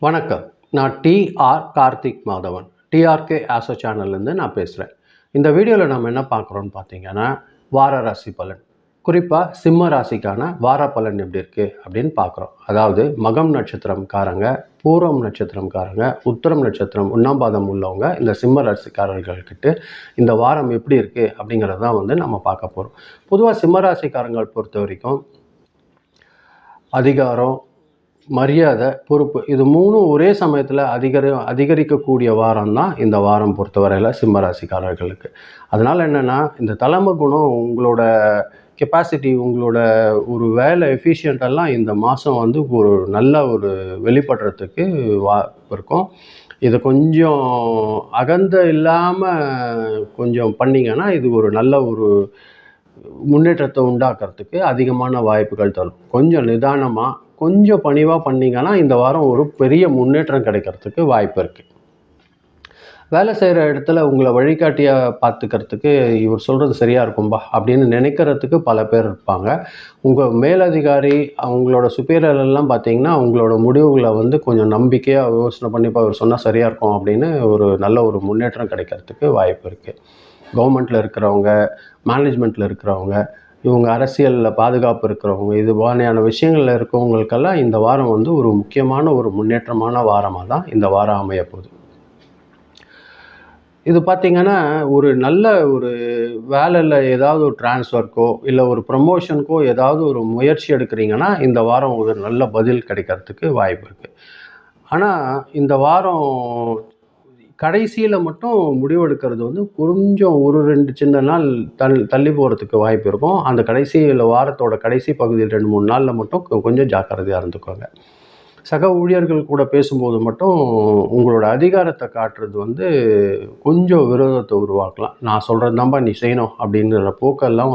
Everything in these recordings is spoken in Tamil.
வணக்கம். நான் டிஆர் கார்த்திக் மாதவன். டிஆர்கே ஆசோ சேனல்லேருந்து நான் பேசுகிறேன். இந்த வீடியோவில் நம்ம என்ன பார்க்குறோன்னு பார்த்தீங்கன்னா, வார ராசி பலன். குறிப்பாக சிம்ம ராசிக்கான வார பலன் எப்படி இருக்குது அப்படின்னு பார்க்குறோம். அதாவது மகம் நட்சத்திரம்காரங்க, பூரம் நட்சத்திரம்காரங்க, உத்திரம் நட்சத்திரம் 1ஆம் பாதம் உள்ளவங்க இந்த சிம்ம ராசிக்காரர்கள்கிட்ட இந்த வாரம் எப்படி இருக்குது அப்படிங்கிறது தான் நம்ம பார்க்க போகிறோம். பொதுவாக சிம்ம ராசிக்காரங்கள் பொறுத்த வரைக்கும் அதிகாரம், மரியாதை, பொறுப்பு இது 3ம் ஒரே சமயத்தில் அதிகரிக்கக்கூடிய வாரம் தான் இந்த வாரம் பொறுத்தவரையில் சிம்ம ராசிக்காரர்களுக்கு. அதனால் என்னென்னா, இந்த தலைமை குணம், உங்களோட கெப்பாசிட்டி, உங்களோட ஒரு வேலை எஃபிஷியன்ட்டெல்லாம் இந்த மாதம் ஒரு நல்ல ஒரு வெளிப்படுறதுக்கு வாய்ப்பு இருக்கும். இதை கொஞ்சம் அகந்த இல்லாமல் கொஞ்சம் பண்ணிங்கன்னா இது ஒரு நல்ல ஒரு முன்னேற்றத்தை உண்டாக்குறதுக்கு அதிகமான வாய்ப்புகள் தரும். கொஞ்சம் நிதானமாக, கொஞ்சம் பணிவாக பண்ணிங்கன்னா இந்த வாரம் ஒரு பெரிய முன்னேற்றம் கிடைக்கிறதுக்கு வாய்ப்பு இருக்குது. வேலை செய்கிற இடத்துல உங்களை வழிகாட்டியாக பார்த்துக்கிறதுக்கு இவர் சொல்கிறது சரியாக இருக்கும்பா அப்படின்னு நினைக்கிறதுக்கு பல பேர் இருப்பாங்க. உங்கள் மேலதிகாரி, அவங்களோட சுப்பீரியரெல்லாம் பார்த்தீங்கன்னா உங்களோட முடிவுகளை கொஞ்சம் நம்பிக்கையாக யோசனை பண்ணிப்பா இவர் சொன்னால் சரியாக இருக்கும் அப்படின்னு ஒரு நல்ல ஒரு முன்னேற்றம் கிடைக்கிறதுக்கு வாய்ப்பு இருக்குது. கவர்மெண்ட்டில் இருக்கிறவங்க, மேனேஜ்மெண்ட்டில் இருக்கிறவங்க, இவங்க அரசியலில் பாதுகாப்பு இருக்கிறவங்க, இது மாதிரியான விஷயங்களில் இருக்கவங்களுக்கெல்லாம் இந்த வாரம் ஒரு முக்கியமான ஒரு முன்னேற்றமான வாரமாக தான் இந்த வாரம் அமைய போகுது. இது பார்த்திங்கன்னா ஒரு நல்ல ஒரு வேலையில் ஏதாவது ஒரு ட்ரான்ஸ்ஃபருக்கோ இல்லை ஒரு ப்ரமோஷனுக்கோ ஏதாவது ஒரு முயற்சி எடுக்கிறீங்கன்னா இந்த வாரம் ஒரு நல்ல பதில் கிடைக்கிறதுக்கு வாய்ப்பு இருக்குது. ஆனால் இந்த வாரம் கடைசியில் மட்டும் முடிவெடுக்கிறது கொஞ்சம் ஒரு 2 சின்ன நாள் தள்ளி போகிறதுக்கு வாய்ப்பு இருக்கும். அந்த கடைசியில் வாரத்தோட கடைசி பகுதியில் 2-3 நாளில் மட்டும் கொஞ்சம் ஜாக்கிரதையாக இருந்துக்கோங்க. சக ஊழியர்கள் கூட பேசும்போது மட்டும் உங்களோட அதிகாரத்தை காட்டுறது கொஞ்சம் விரோதத்தை உருவாக்கலாம். நான் சொல்கிறது தான்பா நீ செய்யணும் அப்படிங்கிற போக்கெல்லாம்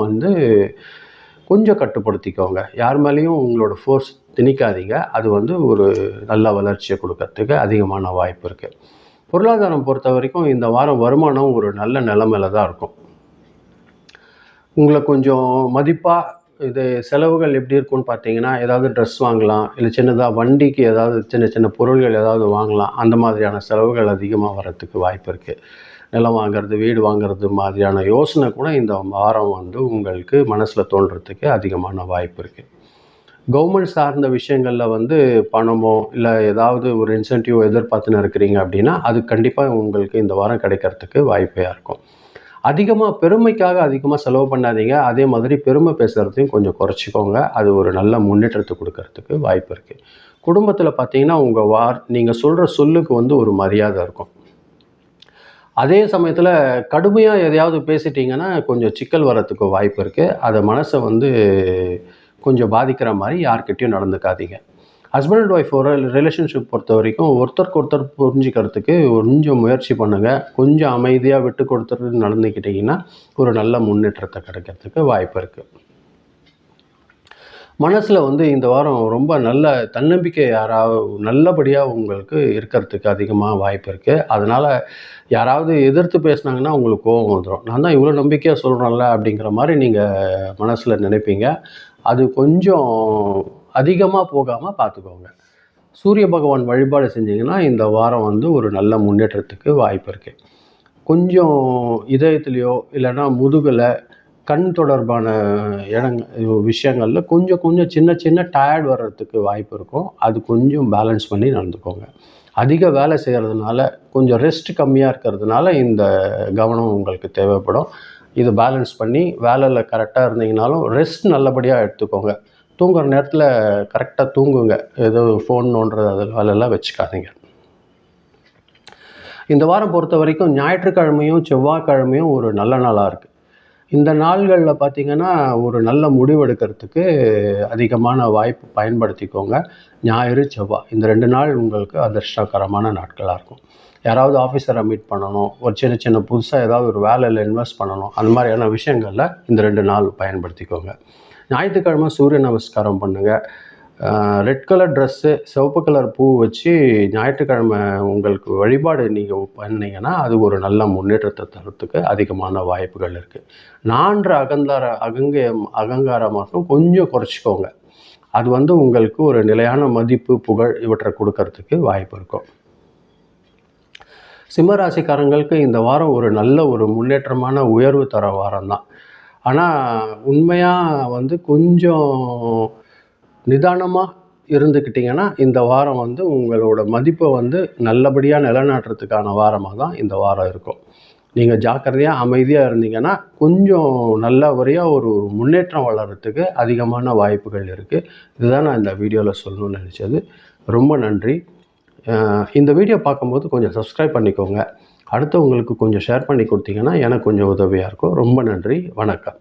கொஞ்சம் கட்டுப்படுத்திக்கோங்க. யார் மேலேயும் உங்களோட ஃபோர்ஸ் திணிக்காதீங்க. அது ஒரு நல்ல வளர்ச்சியை கொடுக்கறதுக்கு அதிகமான வாய்ப்பு இருக்குது. பொருளாதாரம் பொறுத்த வரைக்கும் இந்த வாரம் வருமானம் ஒரு நல்ல நிலைமையில தான் இருக்கும். உங்களை கொஞ்சம் மதிப்பாக இது செலவுகள் எப்படி இருக்குன்னு பார்த்தீங்கன்னா, ஏதாவது ட்ரெஸ் வாங்கலாம், இல்லை சின்னதாக வண்டிக்கு ஏதாவது சின்ன சின்ன பொருள்கள் ஏதாவது வாங்கலாம். அந்த மாதிரியான செலவுகள் அதிகமாக வர்றதுக்கு வாய்ப்பு இருக்குது. நிலம் வாங்கிறது, வீடு வாங்கிறது மாதிரியான யோசனை கூட இந்த வாரம் உங்களுக்கு மனசில் தோன்றதுக்கு அதிகமான வாய்ப்பு இருக்குது. கவர்மெண்ட் சார்ந்த விஷயங்களில் பணமோ இல்லை ஏதாவது ஒரு இன்சென்டிவ் எதிர்பார்த்துன்னு இருக்கிறீங்க அப்படின்னா அது கண்டிப்பாக உங்களுக்கு இந்த வாரம் கிடைக்கிறதுக்கு வாய்ப்பாக இருக்கும். பெருமைக்காக அதிகமாக செலவு பண்ணாதீங்க. அதே மாதிரி பெருமை பேசுகிறதையும் கொஞ்சம் குறைச்சிக்கோங்க. அது ஒரு நல்ல முன்னேற்றத்தை கொடுக்கறதுக்கு வாய்ப்பு இருக்குது. குடும்பத்தில் பார்த்தீங்கன்னா நீங்கள் சொல்கிற சொல்லுக்கு ஒரு மரியாதை இருக்கும். அதே சமயத்தில் கடுமையாக எதையாவது பேசிட்டிங்கன்னா கொஞ்சம் சிக்கல் வர்றதுக்கு வாய்ப்பு இருக்குது. அதை மனசை கொஞ்சம் பாதிக்கிற மாதிரி யார்கிட்டையும் நடந்துக்காதீங்க. ஹஸ்பண்ட் அண்ட் ஒய்ஃபோட ரிலேஷன்ஷிப் பொறுத்த வரைக்கும் ஒருத்தருக்கு ஒருத்தர் புரிஞ்சுக்கிறதுக்கு கொஞ்சம் முயற்சி பண்ணுங்கள். கொஞ்சம் அமைதியாக விட்டு கொடுத்துட்டு நடந்துக்கிட்டிங்கன்னா ஒரு நல்ல முன்னேற்றத்தை கிடைக்கிறதுக்கு வாய்ப்பு இருக்குது. மனசில் இந்த வாரம் ரொம்ப நல்ல தன்னம்பிக்கை நல்லபடியாக உங்களுக்கு இருக்கிறதுக்கு அதிகமாக வாய்ப்பு இருக்குது. அதனால் யாராவது எதிர்த்து பேசுனாங்கன்னா உங்களுக்கு கோபம் வந்துடும். நான் தான் இவ்வளோ நம்பிக்கையாக சொல்கிறேன்ல அப்படிங்கிற மாதிரி நீங்கள் மனசில் நினைப்பீங்க. அது கொஞ்சம் அதிகமாக போகாமல் பார்த்துக்கோங்க. சூரிய பகவான் வழிபாடு செஞ்சிங்கன்னா இந்த வாரம் ஒரு நல்ல முன்னேற்றத்துக்கு வாய்ப்பு இருக்குது. கொஞ்சம் இதயத்துலேயோ இல்லைன்னா முதுகில் கண் தொடர்பான விஷயங்களில் கொஞ்சம் சின்ன சின்ன டயர்ட் வர்றதுக்கு வாய்ப்பு இருக்கும். அது கொஞ்சம் பேலன்ஸ் பண்ணி நடந்துக்கோங்க. அதிக வேலை செய்கிறதுனால கொஞ்சம் ரெஸ்ட் கம்மியாக இருக்கிறதுனால இந்த கவனம் உங்களுக்கு தேவைப்படும். இது பேலன்ஸ் பண்ணி வேலையில் கரெக்டாக இருந்தீங்கனாலும் ரெஸ்ட் நல்லபடியாக எடுத்துக்கோங்க. தூங்குகிற நேரத்தில் கரெக்டாக தூங்குங்க. ஏதோ ஃபோன் நோண்டுறது அது வேலையெல்லாம் வச்சுக்காதீங்க. இந்த வாரம் பொறுத்த வரைக்கும் ஞாயிற்றுக்கிழமையும் செவ்வாய்க்கிழமையும் ஒரு நல்ல நாளாக இருக்குது. இந்த நாள்களில் பார்த்திங்கன்னா ஒரு நல்ல முடிவெடுக்கிறதுக்கு அதிகமான வாய்ப்பு பயன்படுத்திக்கோங்க. ஞாயிறு, செவ்வாய் இந்த 2 நாள் உங்களுக்கு அதிர்ஷ்டகரமான நாட்களாக இருக்கும். யாராவது ஆஃபீஸரை மீட் பண்ணணும், ஒரு சின்ன புதுசாக ஏதாவது ஒரு வேலையில் இன்வெஸ்ட் பண்ணணும், அந்த மாதிரியான விஷயங்களில் இந்த 2 நாள் பயன்படுத்திக்கோங்க. ஞாயிற்றுக்கிழமை சூரிய நமஸ்காரம் பண்ணுங்கள். ரெட் கலர் ட்ரெஸ்ஸு, சிவப்பு கலர் பூ வச்சு ஞாயிற்றுக்கிழமை உங்களுக்கு வழிபாடு நீங்கள் பண்ணிங்கன்னா அது ஒரு நல்ல முன்னேற்றத்தை தரத்துக்கு அதிகமான வாய்ப்புகள் இருக்குது. அகங்காரம் மட்டும் கொஞ்சம் குறைச்சிக்கோங்க. அது உங்களுக்கு ஒரு நிலையான மதிப்பு, புகழ் இவற்றை கொடுக்கறதுக்கு வாய்ப்பு இருக்கும். சிம்மராசிக்காரங்களுக்கு இந்த வாரம் ஒரு நல்ல ஒரு முன்னேற்றமான உயர்வு தர வாரம் தான். ஆனால் உண்மையாக கொஞ்சம் நிதானமாக இருந்துக்கிட்டிங்கன்னா இந்த வாரம் உங்களோட மதிப்பை நல்லபடியாக நிலைநாட்டுறதுக்கான வாரமாக தான் இந்த வாரம் இருக்கும். நீங்கள் ஜாக்கிரதையாக அமைதியாக இருந்தீங்கன்னா கொஞ்சம் நல்லபடியாக ஒரு முன்னேற்றம் வளர்கிறதுக்கு அதிகமான வாய்ப்புகள் இருக்குது. இதுதான் நான் இந்த வீடியோவில் சொல்லணும்னு நினச்சது. ரொம்ப நன்றி. இந்த வீடியோ பார்க்கும்போது கொஞ்சம் சப்ஸ்கிரைப் பண்ணிக்கோங்க. அடுத்தவங்களுக்கு கொஞ்சம் ஷேர் பண்ணி கொடுத்தீங்கன்னா எனக்கு கொஞ்சம் உதவியாக இருக்கும். ரொம்ப நன்றி. வணக்கம்.